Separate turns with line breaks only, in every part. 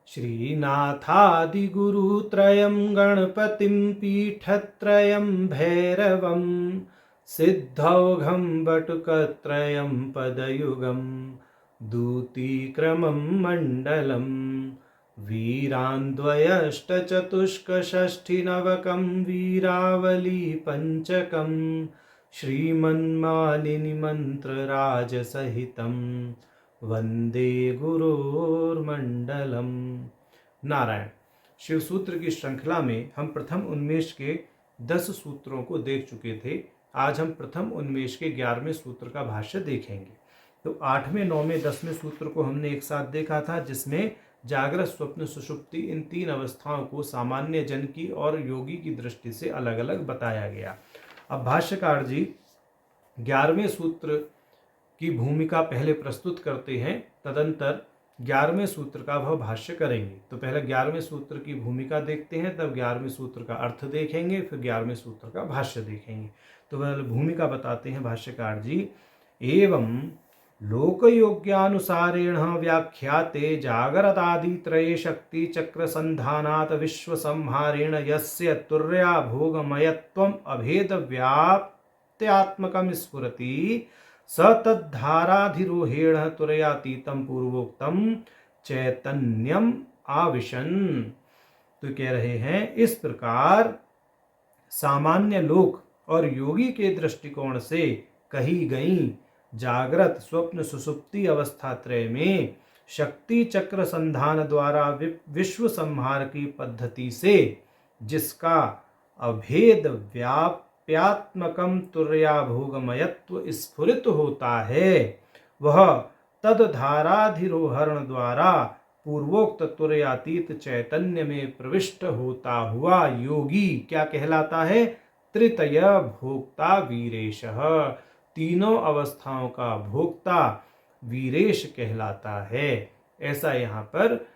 श्रीनाथादिगुरुत्रयं गणपतिं पीठत्रयं भैरवं सिद्धौघं वटुकत्रयं पदयुगं दूतीक्रमं मण्डलम् वीरान्द्वयष्टचतुष्कषष्ठिनवकं वीरावली पंचकं श्रीमन्मालिनी मंत्रराजसहितं वंदे गुरोर्मंडलम। नारायण। शिव सूत्र की श्रृंखला में हम प्रथम उन्मेष के 10 सूत्रों को देख चुके थे। आज हम प्रथम उन्मेष के 11वें सूत्र का भाष्य देखेंगे। तो 8वें, 9वें, 10वें सूत्र को हमने एक साथ देखा था, जिसमें जागृत, स्वप्न, सुषुप्ति इन 3 अवस्थाओं को सामान्य जन की और योगी की दृष्टि से अलग अलग बताया गया। अब भाष्यकार जी 11वें सूत्र की भूमिका पहले प्रस्तुत करते हैं, तदंतर 11वें सूत्र का वह भाष्य करेंगे। तो पहले 11वें सूत्र की भूमिका देखते हैं, तब 11वें सूत्र का अर्थ देखेंगे, फिर 11वें सूत्र का भाष्य देखेंगे। तो वह भूमिका बताते हैं भाष्यकार जी। एवं लोकयोग्यानुसारेण व्याख्याते जागरतादित्रये शक्ति चक्र संधानात् विश्व संहारेण यस्य तुर्या भोगमयत्वम् अभेद व्याप्त्यात्मकं स्फुरति स तद्धाराधिरोहेण तुरयातीतं पूर्वोक्तं चैतन्यम आविशन। तो कह रहे हैं, इस प्रकार सामान्य लोक और योगी के दृष्टिकोण से कही गई जागृत, स्वप्न, सुषुप्ति अवस्था त्रय में शक्ति चक्र संधान द्वारा विश्व संहार की पद्धति से जिसका अभेद व्याप्यात्मकम तुर्याभोगमयत्व स्फुरित होता है, वह तदधाराधिरोहरण द्वारा पूर्वोक्त तुर्यातीत चैतन्य में प्रविष्ट होता हुआ योगी क्या कहलाता है? तृतीय भोक्ता वीरेशः, तीनों अवस्थाओं का भोक्ता वीरेश कहलाता है। ऐसा यहाँ पर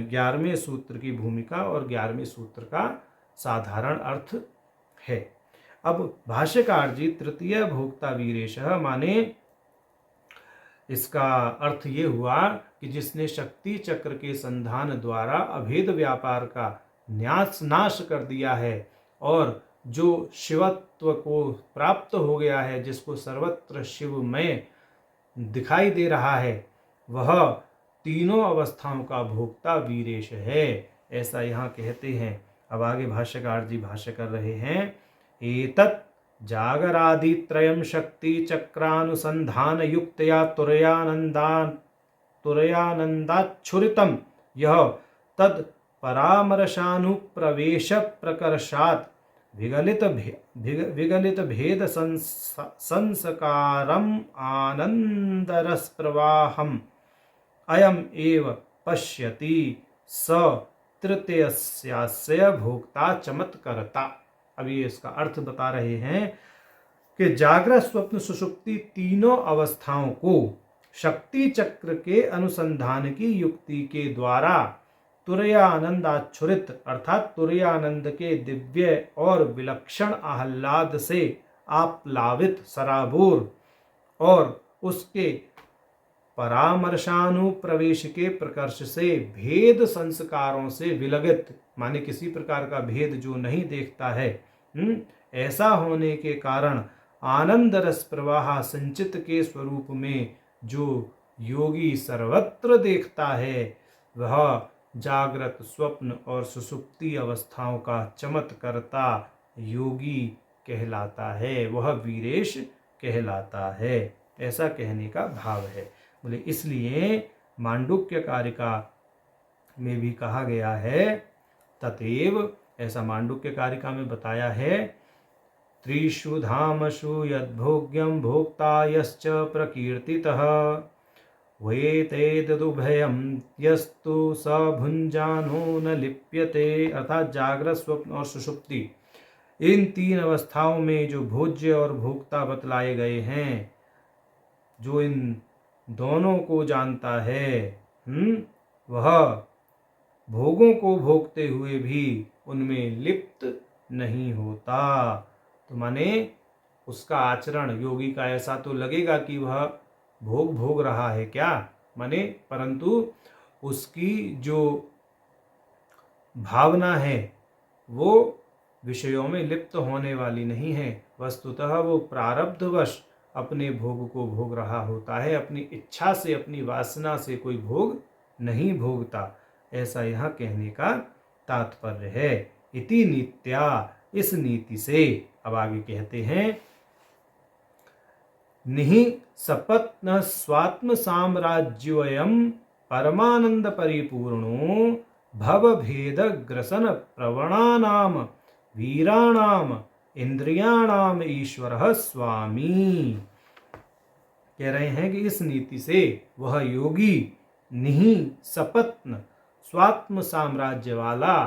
11वें सूत्र की भूमिका और 11वें सूत्र का साधारण अर्थ है। अब भाष्यकार जी तृतीय भोक्ता वीरेशः माने इसका अर्थ ये हुआ कि जिसने शक्ति चक्र के संधान द्वारा अभेद व्यापार का नाश कर दिया है और जो शिवत्व को प्राप्त हो गया है, जिसको सर्वत्र शिवमय दिखाई दे रहा है, वह तीनों अवस्थाओं का भोक्ता वीरेश है, ऐसा यहाँ कहते हैं। अब आगे भाष्यकार जी भाष्य कर रहे हैं। एतत् जागरादित्रयं शक्ति चक्रानुसंधान युक्तया तुरयानंदाच्छुरितम् यह तद परामर्शानुप्रवेश प्रकर्षात् विगलित भेद संस्कारम आनंदरस प्रवाहम अयम एव पश्यति स तृतीयस्यास्य भोक्ता चमत्करता। अभी इसका अर्थ बता रहे हैं कि जागृत, स्वप्न, सुषुप्ति तीनों अवस्थाओं को शक्ति चक्र के अनुसंधान की युक्ति के द्वारा तुरयानंदाच्छुरित अर्थात तुरयानंद के दिव्य और विलक्षण आह्लाद से आप्लावित, सराबोर और उसके परामर्शानुप्रवेश के प्रकर्ष से भेद संस्कारों से विलगित, माने किसी प्रकार का भेद जो नहीं देखता है, ऐसा होने के कारण आनंद रस प्रवाह संचित के स्वरूप में जो योगी सर्वत्र देखता है, वह जागृत, स्वप्न और सुषुप्ति अवस्थाओं का चमत्कर्ता योगी कहलाता है, वह वीरेश कहलाता है, ऐसा कहने का भाव है। बोले इसलिए मांडुक्य कारिका में भी कहा गया है, तथैव, ऐसा मांडुक्य कारिका में बताया है, त्रिषु धामसु यद्भोग्यं भोक्ता यश्च प्रकीर्तितः वेतेदुभयं यस्तु स भुंजानो न लिप्यते। अर्थात जागृत, स्वप्न और सुषुप्ति इन 3 अवस्थाओं में जो भोज्य और भोक्ता बतलाए गए हैं, जो इन दोनों को जानता है, वह भोगों को भोगते हुए भी उनमें लिप्त नहीं होता। तो माने उसका आचरण योगी का ऐसा तो लगेगा कि वह भोग रहा है क्या, माने, परंतु उसकी जो भावना है वो विषयों में लिप्त होने वाली नहीं है। वस्तुतः वो प्रारब्धवश अपने भोग को भोग रहा होता है, अपनी इच्छा से, अपनी वासना से कोई भोग नहीं भोगता। ऐसा यहाँ कहने का तात्पर्य है। इति नीत्या, इस नीति से। अब आगे कहते हैं, निहि सपत्न स्वात्म साम्राज्योयम परमानंद परिपूर्णो भवभेद ग्रसन प्रवणानाम वीराणाम इंद्रियाणाम ईश्वरः स्वामी। कह रहे हैं कि इस नीति से वह योगी निहि सपत्न स्वात्म साम्राज्य वाला,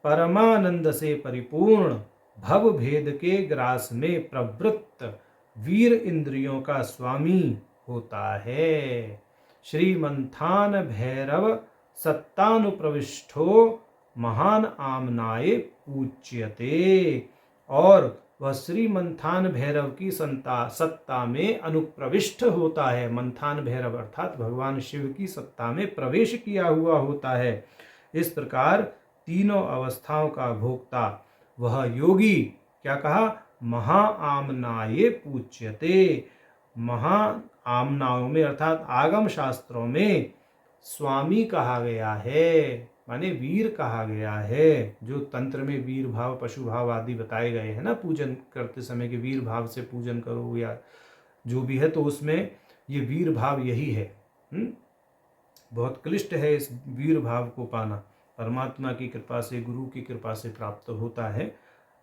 परमानंद से परिपूर्ण, भव भेद के ग्रास में प्रवृत्त वीर इंद्रियों का स्वामी होता है। श्रीमंथान भैरव सत्तानुप्रविष्टो महान आमनाय पूज्यते। और वह श्री मंथान भैरव की सत्ता में अनुप्रविष्ट होता है। मंथान भैरव अर्थात भगवान शिव की सत्ता में प्रवेश किया हुआ होता है। इस प्रकार तीनों अवस्थाओं का भोक्ता वह योगी, क्या कहा, महा आमनाये पूज्यते। महा आमनाओं में अर्थात आगम शास्त्रों में स्वामी कहा गया है, माने वीर कहा गया है। जो तंत्र में वीर भाव, पशु भाव आदि बताए गए हैं ना, पूजन करते समय के वीर भाव से पूजन करो या जो भी है, तो उसमें ये वीर भाव यही है। बहुत क्लिष्ट है इस वीर भाव को पाना। परमात्मा की कृपा से, गुरु की कृपा से प्राप्त होता है,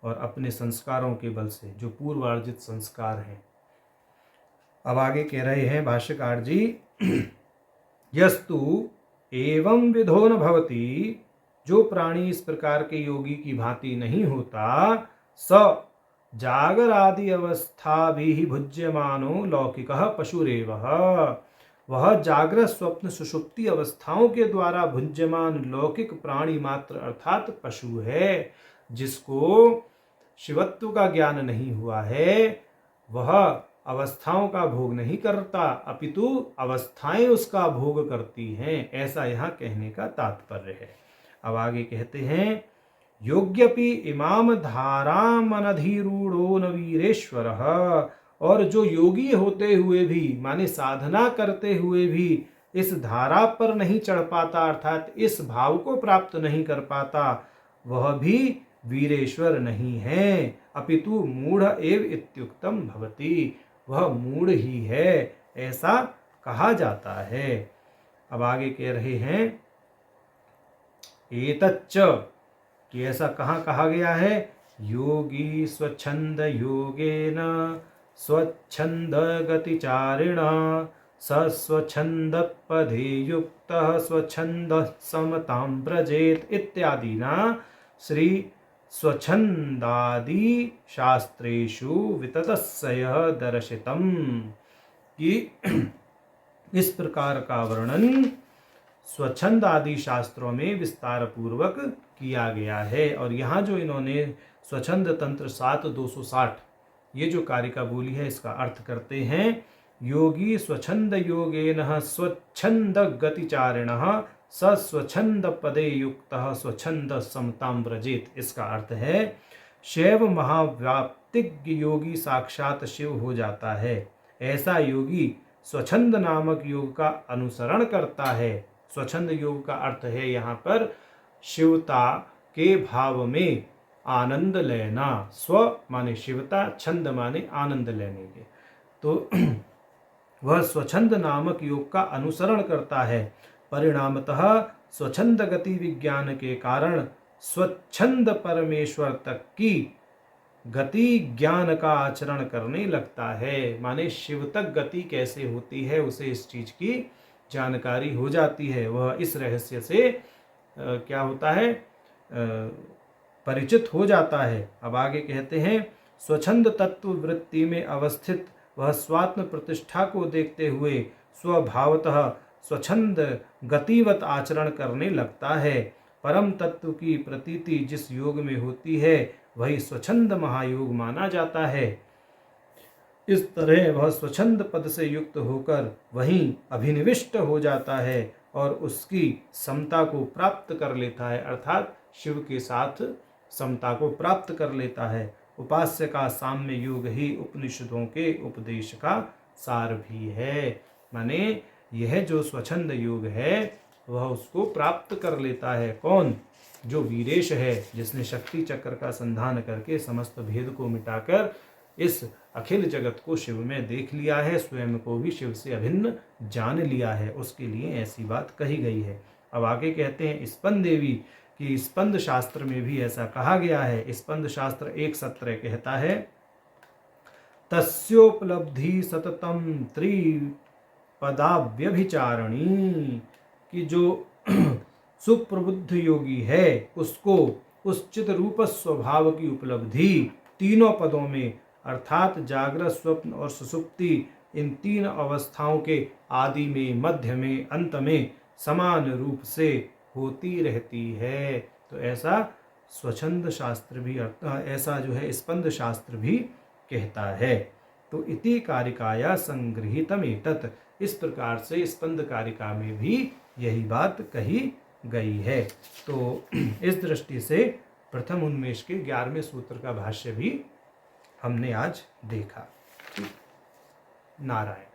और अपने संस्कारों के बल से, जो पूर्वार्जित संस्कार हैं। अब आगे कह रहे हैं भाष्यकार जी, यस्तु एवं विधो न भवति, जो प्राणी इस प्रकार के योगी की भांति नहीं होता, स जागरादि अवस्था भी भुज्यमानो लौकिकः पशुरेवः। वह जागृत, स्वप्न, सुषुप्ति अवस्थाओं के द्वारा भुज्यमान लौकिक प्राणी मात्र अर्थात पशु है। जिसको शिवत्व का ज्ञान नहीं हुआ है, वह अवस्थाओं का भोग नहीं करता, अपितु अवस्थाएं उसका भोग करती हैं। ऐसा यहाँ कहने का तात्पर्य है। अब आगे कहते हैं, योग्यपि इमाम धाराम अनधिरूढ़ो न वीरेश्वरः। और जो योगी होते हुए भी, माने साधना करते हुए भी इस धारा पर नहीं चढ़ पाता, अर्थात इस भाव को प्राप्त नहीं कर पाता, वह भी वीरेश्वर नहीं है, अपितु मूढ़ एव इत्युक्तम भवति। वह मूढ़ ही है, ऐसा कहा जाता है। अब आगे कह रहे हैं, एतच्च, कि ऐसा कहाँ कहा गया है, योगी स्वच्छंद योगेन स्वच्छंद गतिचारिण स्वच्छंद पदे युक्तः स्वच्छंद समतां व्रजेत इत्यादि ना श्री स्वच्छंदादि शास्त्रेषु विततस्यः दर्शितम्। कि इस प्रकार का वर्णन स्वच्छंद आदि शास्त्रों में विस्तार पूर्वक किया गया है। और यहाँ जो इन्होंने स्वच्छंद तंत्र 7-260 ये जो कारिका बोली है, इसका अर्थ करते हैं, योगी स्वच्छंद योगेन स्वच्छंद गतिचारिणः स स्वच्छंद पदे युक्तः स्वच्छंद समतां व्रजेत। इसका अर्थ है, शैव महाव्याप्तिक योगी साक्षात शिव हो जाता है। ऐसा योगी स्वच्छंद नामक योग का अनुसरण करता है। स्वच्छंद योग का अर्थ है यहाँ पर शिवता के भाव में आनंद लेना। स्व माने शिवता, छंद माने आनंद लेने के। तो वह स्वच्छंद नामक योग का अनुसरण करता है। परिणामतः स्वच्छंद गति विज्ञान के कारण स्वच्छंद परमेश्वर तक की गति ज्ञान का आचरण करने लगता है। माने शिव तक गति कैसे होती है, उसे इस चीज की जानकारी हो जाती है। वह इस रहस्य से क्या होता है, परिचित हो जाता है। अब आगे कहते हैं, स्वच्छंद तत्व वृत्ति में अवस्थित वह स्वात्म प्रतिष्ठा को देखते हुए स्वभावतः स्वच्छंद गतिवत आचरण करने लगता है। परम तत्व की प्रतीति जिस योग में होती है, वही स्वच्छंद महायोग माना जाता है। इस तरह वह स्वच्छंद पद से युक्त होकर वहीं अभिनिविष्ट हो जाता है और उसकी समता को प्राप्त कर लेता है, अर्थात शिव के साथ समता को प्राप्त कर लेता है। उपास्य का साम्य योग ही उपनिषदों के उपदेश का सार भी है। माने यह जो स्वच्छंद योग है वह उसको प्राप्त कर लेता है। कौन? जो वीरेश है, जिसने शक्ति चक्र का संधान करके समस्त भेद को मिटाकर इस अखिल जगत को शिव में देख लिया है, स्वयं को भी शिव से अभिन्न जान लिया है, उसके लिए ऐसी बात कही गई है। अब आगे कहते हैं स्पंद देवी कि स्पंद शास्त्र में भी ऐसा कहा गया है। स्पंद शास्त्र 1:17 कहता है, तस्योपलब्धि सततम त्रिपदाव्यभिचारिणी, कि जो सुप्रबुद्ध योगी है उसको उस चित रूप स्वभाव की उपलब्धि तीनों पदों में, अर्थात जागृत, स्वप्न और सुषुप्ति, इन तीन अवस्थाओं के आदि में, मध्य में, अंत में समान रूप से होती रहती है। तो ऐसा स्वच्छंद शास्त्र भी, ऐसा जो है स्पंद शास्त्र भी कहता है। तो इति कारिकाया संगृहीतम एतत्, इस प्रकार से स्पंद कारिका में भी यही बात कही गई है। तो इस दृष्टि से प्रथम उन्मेष के 11वें सूत्र का भाष्य भी हमने आज देखा। नारायण।